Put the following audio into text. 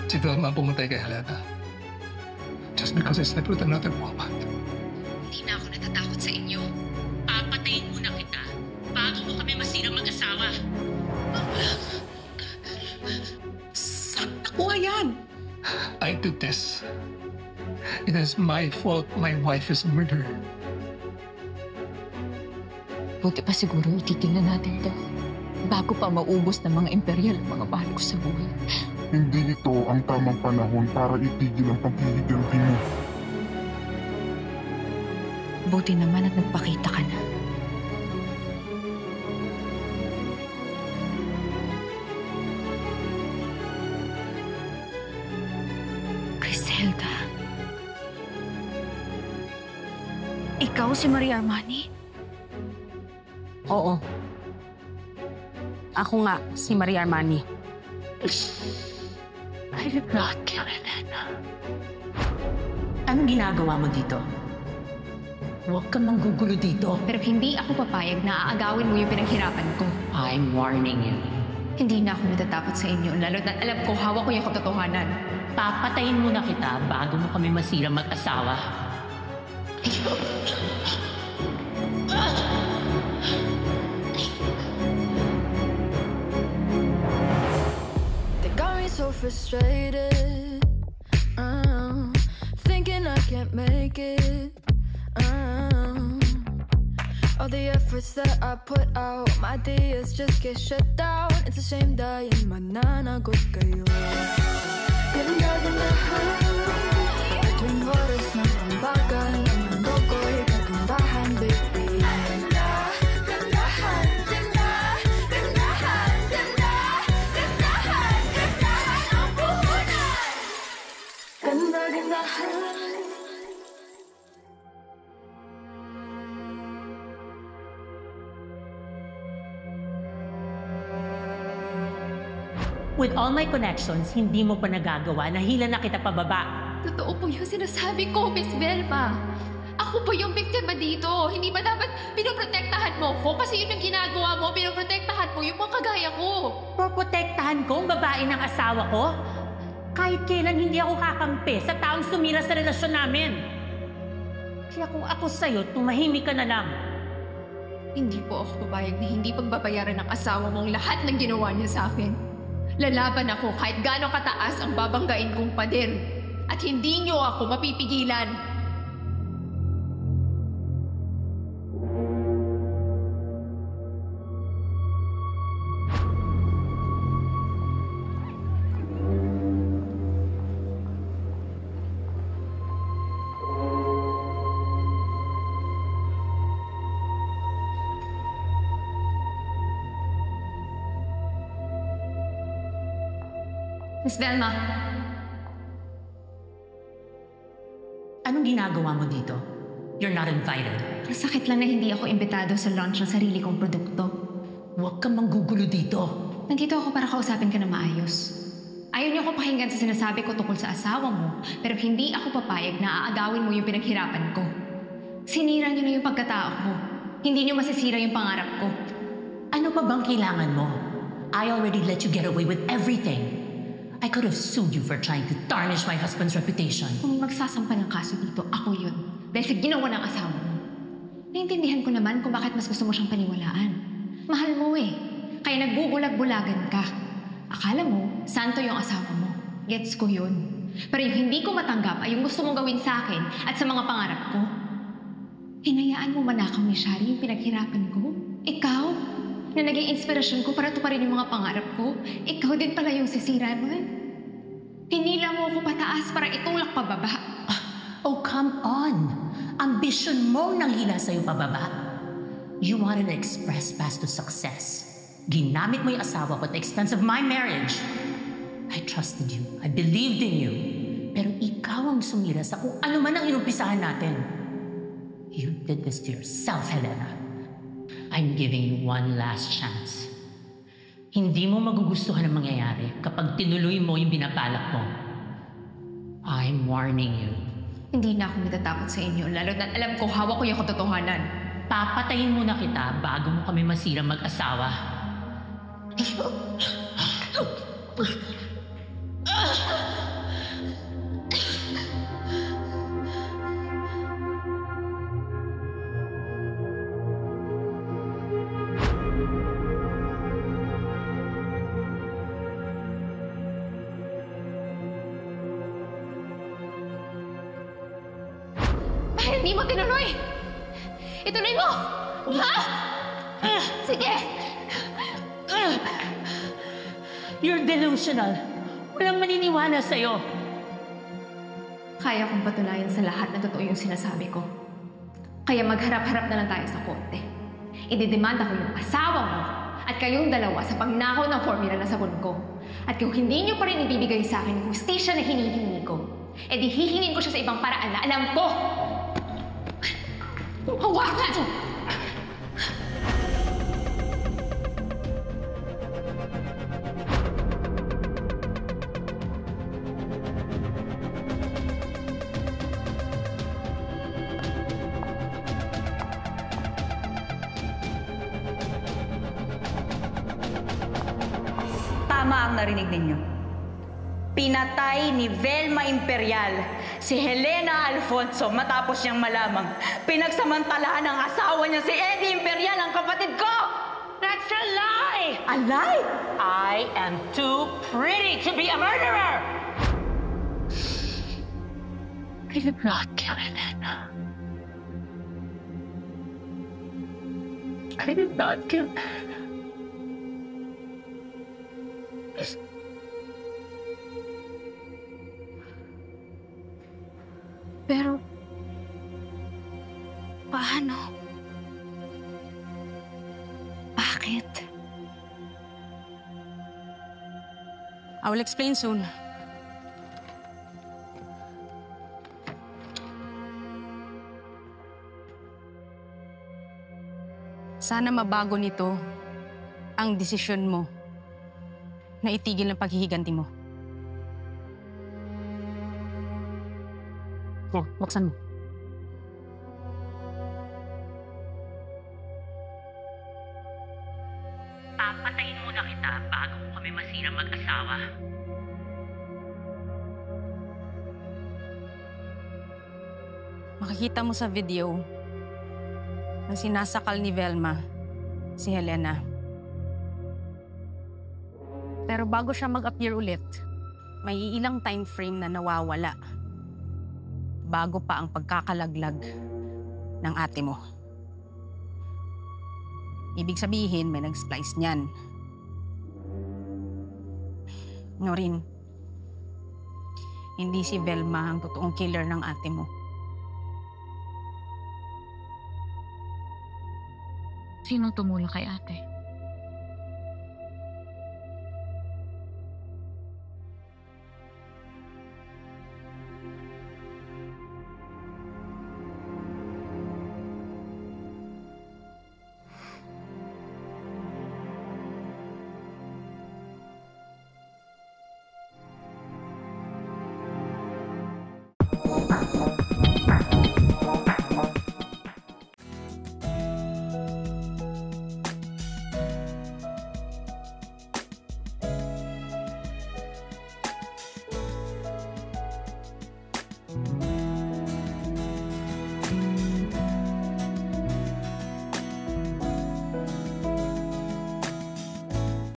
Si Velma ang pumatay kay Helena. Just because I slept with another woman. Hindi na ako natatakot sa inyo. Papatayin muna kita bago mo kami masirang mag-asawa. Saan nakuha yan? I did this. It is my fault my wife is murdered. Buti pa siguro ititingnan natin to bago pa maubos ng mga imperial ang mga mahal ko sa buhay. Hindi ito ang tamang panahon para itigil ang paghihiganti mo. Buti naman at nagpakita ka na. Griselda. Ikaw si Maria Armani? Oo. Ako nga, si Maria Armani. I did not kill Helena. Anong ginagawa mo dito? Huwag kang manggugulo dito. Pero hindi ako papayag na aagawin mo yung pinaghirapan ko. I'm warning you. Hindi na ako natatakot sa inyo, lalo na alam ko hawak ko yung katotohanan. Papatayin muna kita bago mo kami masirang mag-asawa. So frustrated, thinking I can't make it. All the efforts that I put out, my ideas just get shut down. It's a shame dahil mananagot kayo. Ganda-gandahan, tuwing oras ng ambagan, ang mundo ko'y kagandahan, baby. With all my connections, hindi mo pa nagagawa na hila na kita pababa. Totoo po yung sinasabi ko, Miss Velma. Ako po yung biktima dito. Hindi ba dapat pinoprotektahan mo ko? Kasi yun ang ginagawa mo, pinoprotektahan mo yung mga kagaya ko. Proprotektahan ko ang babae ng asawa ko? Kahit kailan hindi ako kakampi sa taong sumira sa relasyon namin. Kaya kung ako sa'yo, tumahimik ka na lang. Hindi po ako papayag na hindi pagbabayaran ng asawa mong lahat ng ginawa niya sa akin. Lalaban ako kahit gaano kataas ang babanggain kong pader. At hindi niyo ako mapipigilan. Miss Velma. Anong ginagawa mo dito? You're not invited. Masakit lang na hindi ako imbitado sa launch ng sarili kong produkto. Huwag kang manggugulo dito. Nandito ako para kausapin ka na maayos. Ayaw niyo ako pakinggan sa sinasabi ko tungkol sa asawa mo, pero hindi ako papayag na aagawin mo yung pinaghirapan ko. Sinira niyo na yung pagkatao ko. Hindi niyo masisira yung pangarap ko. Ano pa bang kailangan mo? I already let you get away with everything. I could have sued you for trying to tarnish my husband's reputation. Kung magsasampa ng kaso dito, ako yun. Dahil sa ginawa ng asawa mo. Naintindihan ko naman kung bakit mas gusto mo siyang paniwalaan. Mahal mo eh. Kaya nagbubulag-bulagan ka. Akala mo, santo yung asawa mo. Gets ko yun. Pero yung hindi ko matanggap ay yung gusto mong gawin sa akin at sa mga pangarap ko. Hinayaan mo manakaw ni Shari yung pinaghirapan ko. Ikaw, na naging inspirasyon ko para tuparin yung mga pangarap ko, ikaw din pala yung sisira nun. Hinila mo ako pataas para itulak pababa. Oh, come on! Ambition mo nang hila sa'yo pababa. You wanted to express path to success. Ginamit mo yung asawa ko at the expense of my marriage. I trusted you. I believed in you. Pero ikaw ang sumira sa kung ano man ang inumpisahan natin. You did this to yourself, Helena. I'm giving you one last chance. Hindi mo magugustuhan ang mangyayari kapag tinuloy mo yung binabalak mo. I'm warning you. Hindi na ako natatakot sa inyo, lalo na alam ko hawak ko yung katotohanan. Papatayin muna kita bago mo kami masirang mag-asawa. hindi mo tinuloy? Ituloy mo! Ha? Sige! You're delusional. Walang maniniwala sa'yo. Kaya kong patunayan sa lahat na totoo yung sinasabi ko. Kaya magharap-harap na lang tayo sa korte. Ididemanda ko yung asawa mo at kayong dalawa sa pagnakaw ng formula na sabon ko. At kung hindi niyo pa rin ibibigay sa akin yung hustisya na hinihingi ko, edi hihingin ko siya sa ibang paraan na alam ko. Hawakan! Tama ang narinig ninyo. Pinatay ni Velma Imperial si Helena Alfonso matapos niyang malamang pinagsamantalahan ng asawa niya si Eddie Imperial, ang kapatid ko! That's a lie! A lie? I am too pretty to be a murderer! I did not kill Helena. I did not kill Helena. Pero, paano? Bakit? I will explain soon. Sana mabago nito ang desisyon mo na itigil ang paghihiganti mo. Yan, buksan mo. Papatayin muna kita bago mo kami masira mag-asawa. Makikita mo sa video na sinasakal ni Velma si Helena. Pero bago siya mag-appear ulit, may ilang time frame na nawawala bago pa ang pagkakalaglag ng ate mo. Ibig sabihin, may nag-splice niyan. Noreen, hindi si Velma ang totoong killer ng ate mo. Sinong tumulong kay ate?